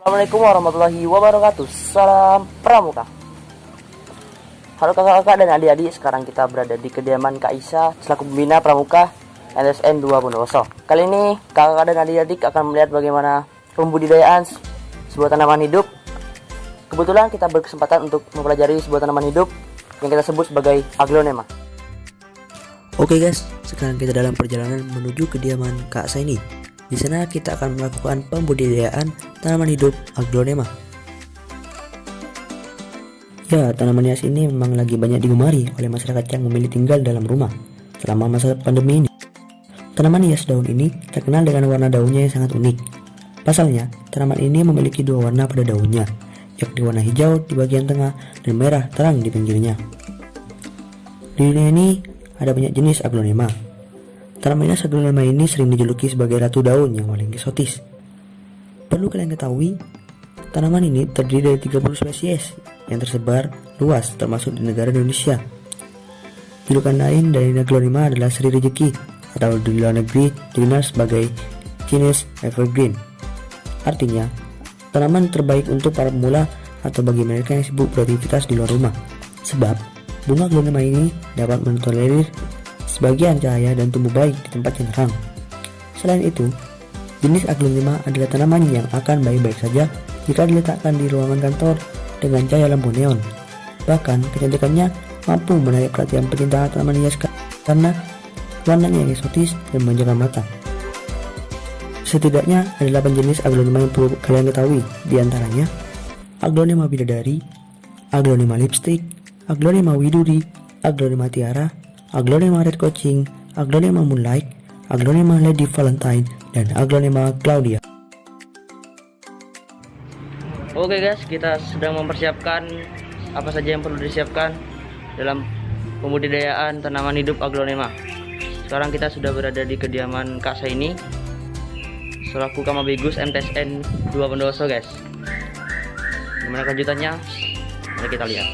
Assalamualaikum warahmatullahi wabarakatuh. Salam pramuka. Halo kakak-kakak dan adik-adik, sekarang kita berada di kediaman Kak Isa selaku pembina pramuka LSN 2 Bondowoso. Kali ini kakak-kakak dan adik-adik akan melihat bagaimana pembudidayaan sebuah tanaman hidup. Kebetulan kita berkesempatan untuk mempelajari sebuah tanaman hidup yang kita sebut sebagai aglonema. Oke guys, sekarang kita dalam perjalanan menuju kediaman Kak Isa ini. Di sana kita akan melakukan pembudidayaan tanaman hidup aglonema. Ya, tanaman hias ini memang lagi banyak digemari oleh masyarakat yang memilih tinggal dalam rumah selama masa pandemi ini. Tanaman hias daun ini terkenal dengan warna daunnya yang sangat unik. Pasalnya, tanaman ini memiliki dua warna pada daunnya, yakni warna hijau di bagian tengah dan merah terang di pinggirnya. Di dunia ini ada banyak jenis aglonema. Tanaman hias aglonema ini sering dijuluki sebagai ratu daun yang paling eksotis. Perlu kalian ketahui, tanaman ini terdiri dari 30 spesies yang tersebar luas termasuk di negara Indonesia. Julukan lain dari aglonema adalah Sri Rezeki atau di luar negeri dikenal sebagai Chinese Evergreen. Artinya, tanaman terbaik untuk para pemula atau bagi mereka yang sibuk beraktivitas di luar rumah. Sebab, bunga aglonema ini dapat mentolerir sebagian cahaya dan tumbuh baik di tempat yang terang. Selain itu, jenis aglonema adalah tanaman yang akan baik-baik saja jika diletakkan di ruangan kantor dengan cahaya lampu neon. Bahkan, kecantikannya mampu menarik perhatian pecinta tanaman hias karena warnanya yang eksotis dan memanjakan mata. Setidaknya ada 8 jenis aglonema yang perlu kalian ketahui, di antaranya aglonema bidadari, aglonema lipstick, aglonema widuri, aglonema tiara, aglonema red coaching, aglonema moonlight, aglonema lady valentine, dan aglonema claudia. Oke guys, kita sedang mempersiapkan apa saja yang perlu disiapkan dalam pembudidayaan tanaman hidup aglonema. Sekarang kita sudah berada di kediaman Kak Isa ini selaku Kamabegus MTSN 2 Bondowoso guys. Gimana kelanjutannya? Mari kita lihat.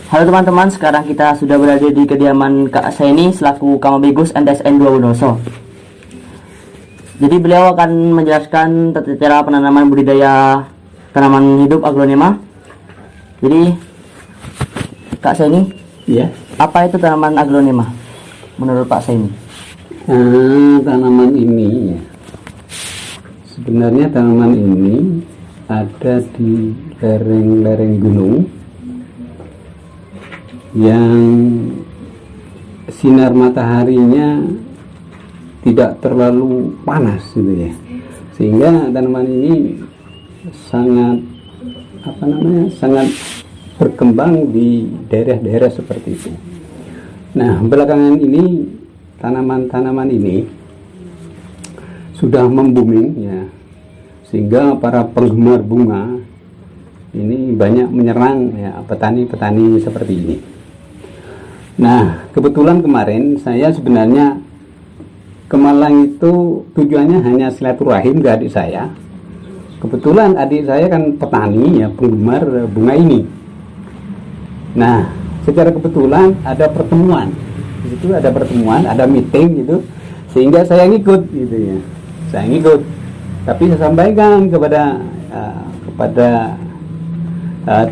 Halo teman-teman, sekarang kita sudah berada di kediaman Kak Isa ini selaku Kamabegus MTSN 2 Bondowoso. Jadi beliau akan menjelaskan tata cara penanaman budidaya tanaman hidup aglonema. Jadi Kak Isa ini, ya, apa itu tanaman aglonema menurut Pak Isa ini? Tanaman ini ya, sebenarnya tanaman ini ada di lereng-lereng gunung yang sinar mataharinya tidak terlalu panas gitu ya, sehingga tanaman ini sangat sangat berkembang di daerah-daerah seperti itu. Nah, belakangan ini tanaman-tanaman ini sudah membuming ya, sehingga para penggemar bunga ini banyak menyerang ya petani-petani seperti ini. Nah, kebetulan kemarin saya sebenarnya ke Malang itu tujuannya hanya silaturahim ke adik saya. Kebetulan adik saya kan petani ya, penggemar bunga ini. Nah, secara kebetulan ada pertemuan. Di situ ada pertemuan, ada meeting gitu, sehingga saya ngikut gitu ya. Saya ngikut. Tapi saya sampaikan kepada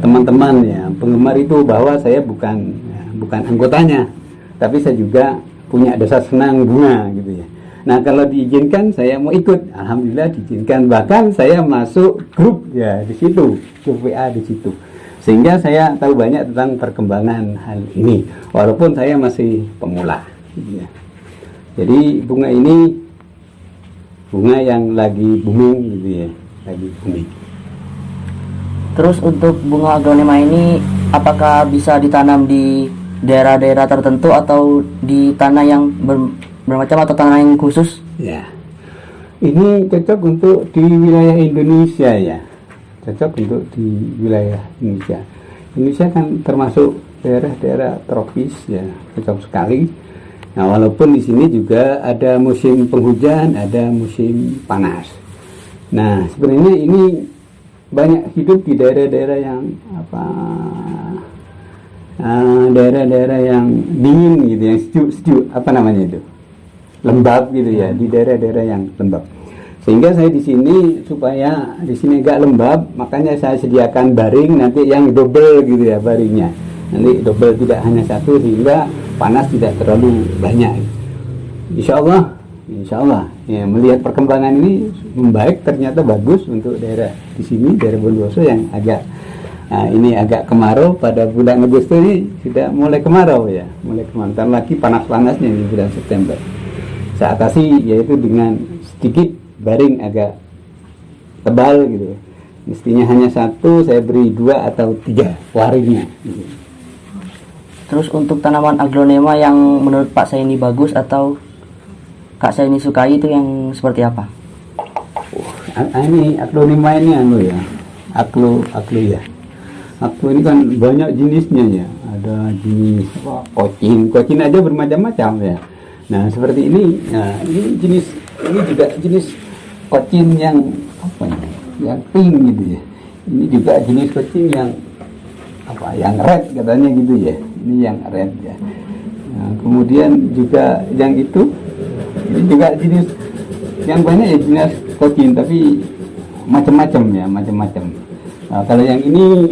teman-teman ya, penggemar itu bahwa saya bukan anggotanya, tapi saya juga punya dasar senang bunga gitu ya. Nah, kalau diizinkan saya mau ikut, alhamdulillah diizinkan. Bahkan saya masuk grup ya di situ, grup WA di situ, sehingga saya tahu banyak tentang perkembangan hal ini, walaupun saya masih pemula gitu ya. Jadi bunga ini bunga yang lagi booming gitu ya, lagi booming. Terus untuk bunga aglonema ini apakah bisa ditanam di daerah-daerah tertentu atau di tanah yang bermacam atau tanah yang khusus? Ya, ini cocok untuk di wilayah Indonesia ya, cocok untuk di wilayah Indonesia. Indonesia kan termasuk daerah-daerah tropis ya, cocok sekali. Nah, walaupun di sini juga ada musim penghujan, ada musim panas. Nah, sebenarnya ini banyak hidup di daerah-daerah yang daerah-daerah yang dingin gitu, yang sejuk, apa namanya itu, lembab gitu ya, di daerah-daerah yang lembab. Sehingga saya di sini supaya di sini agak lembab, makanya saya sediakan baring nanti yang double gitu ya baringnya. Nanti double, tidak hanya satu, sehingga panas tidak terlalu banyak. Insya Allah ya, melihat perkembangan ini membaik, ternyata bagus untuk daerah di sini, daerah Bondowoso yang agak ini agak kemarau. Pada bulan Agustus ini sudah mulai kemarau ya, mulai kemarau. Ntar lagi panas-panasnya di bulan September. Saya atasi yaitu dengan sedikit baring agak tebal gitu. Mestinya hanya satu, saya beri 2 atau 3 waringnya gitu. Terus untuk tanaman aglonema yang menurut Pak Saini bagus atau Kak Saini sukai itu yang seperti apa? Ini aglonema ini ya, aglo ya. Aglo ini kan banyak jenisnya ya. Ada jenis kocin aja bermacam-macam ya. Nah seperti ini, ini juga jenis kocin yang apa ya, yang pink gitu ya. Ini juga jenis kocin yang apa, yang red katanya gitu ya. Ini yang red ya. Nah, kemudian juga yang itu, ini juga jenis yang banyak ya, jenis kocin tapi macam-macam ya, macam-macam. Nah, kalau yang ini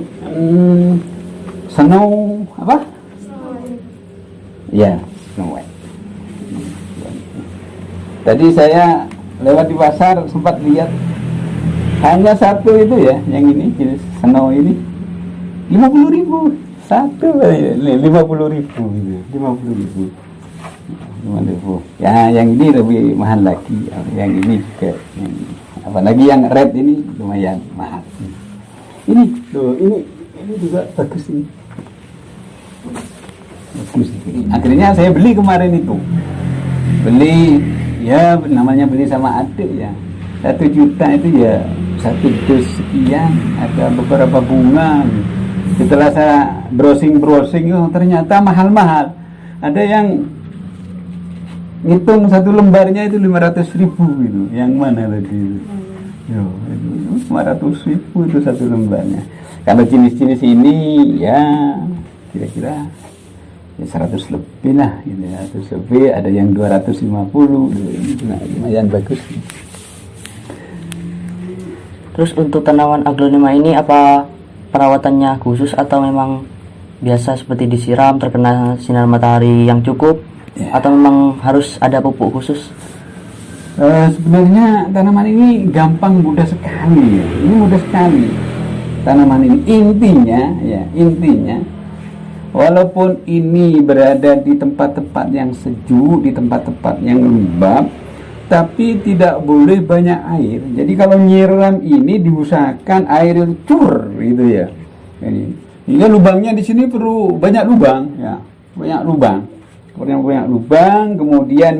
snow apa? Ya, snow white. Tadi saya lewat di pasar sempat lihat hanya satu itu ya, yang ini jenis snow ini 50.000 satu, 50.000 gitu, 50.000. Ya, yang ini lebih mahal lagi, yang ini juga, apalagi yang red ini lumayan mahal. Ini tuh, ini juga bagus ini. Bagus. Akhirnya saya beli kemarin itu. Beli ya, namanya beli sama adik ya. 1 juta itu ya 1 dus sekian, ada beberapa bunga. Setelah saya browsing, oh ternyata mahal-mahal. Ada yang ngitung 1 lembarnya itu 500.000 gitu. Yang mana tadi itu? Yo, itu 500.000 itu 1 lembarnya. Kalau jenis-jenis ini ya kira-kira ya 100 lebih lah gitu ya, 100 lebih, ada yang 250, ini lumayan bagus. Terus untuk tanaman aglonema ini apa perawatannya khusus atau memang biasa seperti disiram, terkena sinar matahari yang cukup ya, atau memang harus ada pupuk khusus? Sebenarnya tanaman ini gampang, mudah sekali ya. Ini mudah sekali tanaman ini. Intinya walaupun ini berada di tempat-tempat yang sejuk, di tempat-tempat yang lembab, tapi tidak boleh banyak air. Jadi kalau nyiram ini diusahakan air yang cur gitu ya. Ini lubangnya di sini perlu banyak lubang ya, banyak lubang. Kemudian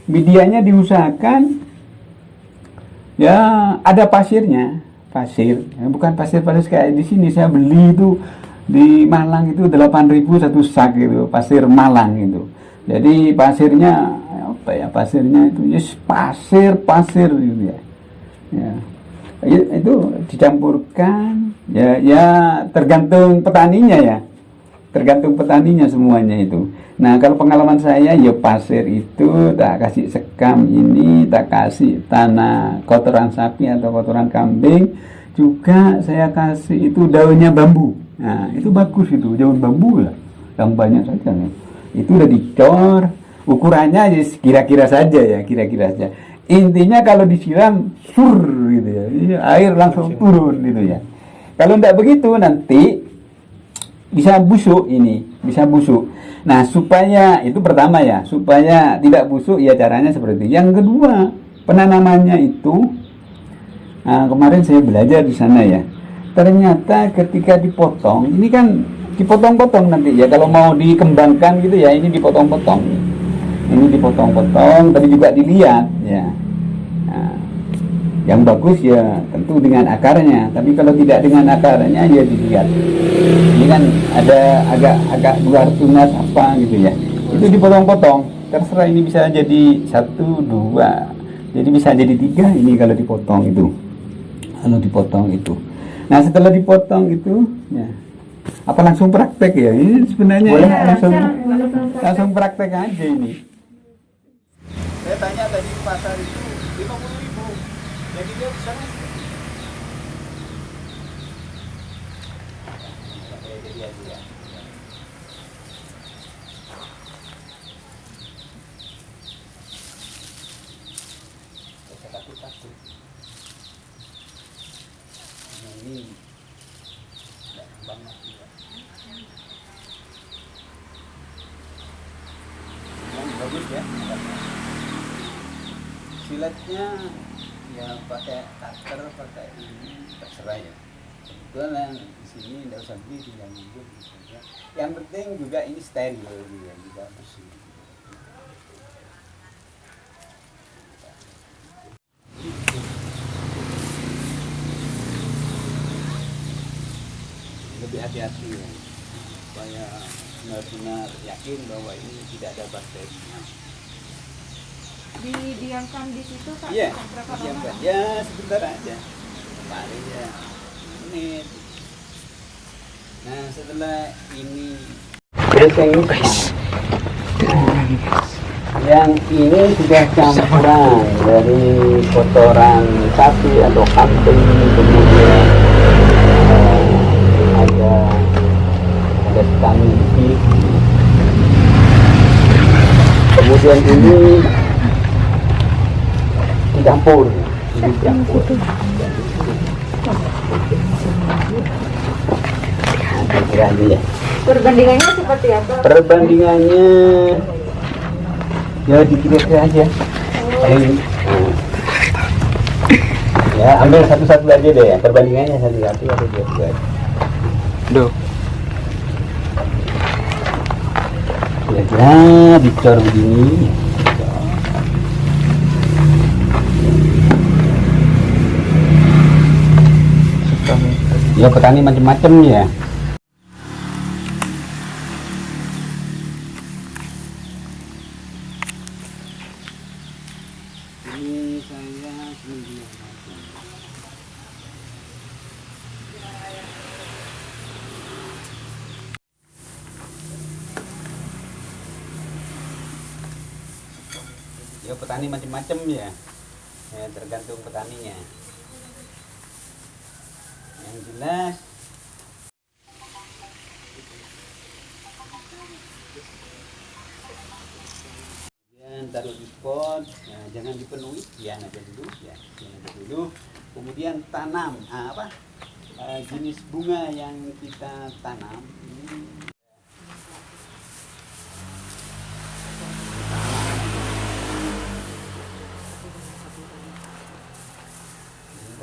medianya diusahakan ya ada pasir, ya, bukan pasir kayak di sini saya beli itu di Malang itu 8.000 1 sak gitu, pasir Malang itu. Jadi pasirnya apa ya, pasirnya itu yes, pasir gitu ya. Itu dicampurkan ya tergantung petaninya semuanya itu. Nah kalau pengalaman saya ya pasir itu tak kasih sekam ini, tak kasih tanah kotoran sapi atau kotoran kambing, juga saya kasih itu daunnya bambu. Nah itu bagus, itu daun bambu lah yang banyak saja nih. Itu udah dicor, ukurannya ya kira-kira saja. Intinya kalau disiram sur gitu ya, air langsung turun gitu ya. Kalau tidak begitu nanti bisa busuk. Nah supaya itu pertama ya, supaya tidak busuk ya caranya seperti itu. Yang kedua, penanamannya itu kemarin saya belajar di sana ya. Ternyata ketika dipotong, ini kan dipotong-potong nanti ya, kalau mau dikembangkan gitu ya, ini dipotong-potong. Tadi juga dilihat ya. Nah, yang bagus ya tentu dengan akarnya, tapi kalau tidak dengan akarnya ya dilihat. Ini kan ada agak luar tunas apa gitu ya. Itu dipotong-potong. Terserah, ini bisa jadi 1, 2. Jadi bisa jadi 3 ini kalau dipotong itu. Nah setelah dipotong itu ya, Apa langsung praktek ya? Ini sebenarnya Boleh. langsung praktek aja ini. Saya tanya tadi di pasar itu 50.000. Jadi dia bisa ini banget juga. Bagus ya. Silatnya ya pakai cutter, pakai ini terserah ya. Kebetulan di sini tidak usah beli, tinggal nunggu gitu aja. Yang penting juga ini steril ya, juga bersih. Lebih hati-hati ya, supaya benar-benar yakin bahwa ini tidak ada bakterinya. Didiamkan di situ Pak? Iya, Berapa diamkan. lama? Ya sebentar aja, paling ya menit. Nah setelah ini yang ini sudah campuran dari kotoran sapi atau kambing, kemudian ada vitamin C, kemudian ini dicampur, ya. Perbandingannya seperti apa? Perbandingannya ya dikira-kira aja. Paling, ya ambil satu-satu aja deh ya. Perbandingannya satu-satu atau dua-dua aja. Duh. Kira-kira dicor begini. Ya petani macam-macam ya. Ini saya sendiri. Ya petani macam-macam ya. Ya tergantung petaninya. Yang jelas kemudian taruh di pot, ya, jangan dipenuhi, biar aja dulu ya, biar aja dulu. Kemudian tanam jenis bunga yang kita tanam ini.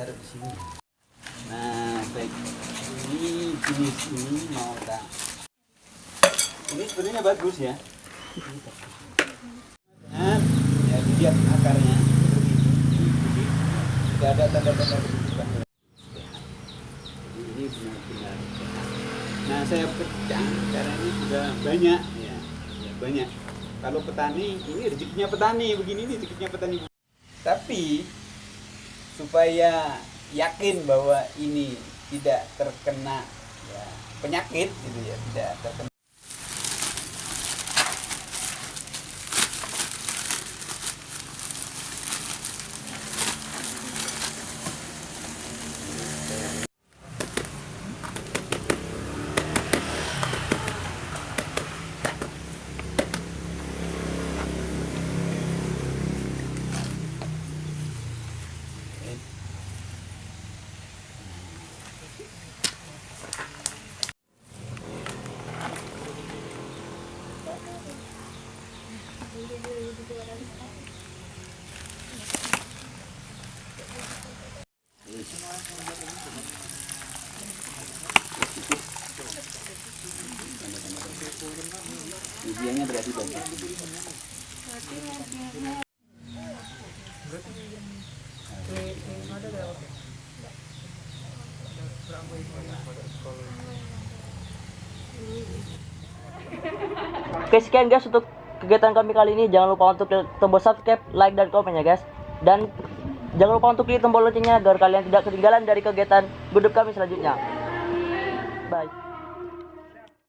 Taruh di sini. Nah, baik. Ini jenis ini mau tak? Ini sebenarnya bagus ya. Nah, ya lihat akarnya. Tidak ada tanda-tanda kebutuhan. Ini benar-benar sehat. Nah, saya pecah karena ini sudah banyak ya, banyak. Kalau petani, ini rezekinya petani begini, ini rezekinya petani. Tapi supaya yakin bahwa ini tidak terkena ya, penyakit gitu ya, tidak terkena. Medianya berarti banyak. Oke, sekian guys untuk kegiatan kami kali ini. Jangan lupa untuk klik tombol subscribe, like, dan komen ya guys. Dan jangan lupa untuk klik tombol loncengnya agar kalian tidak ketinggalan dari kegiatan hidup kami selanjutnya. Bye.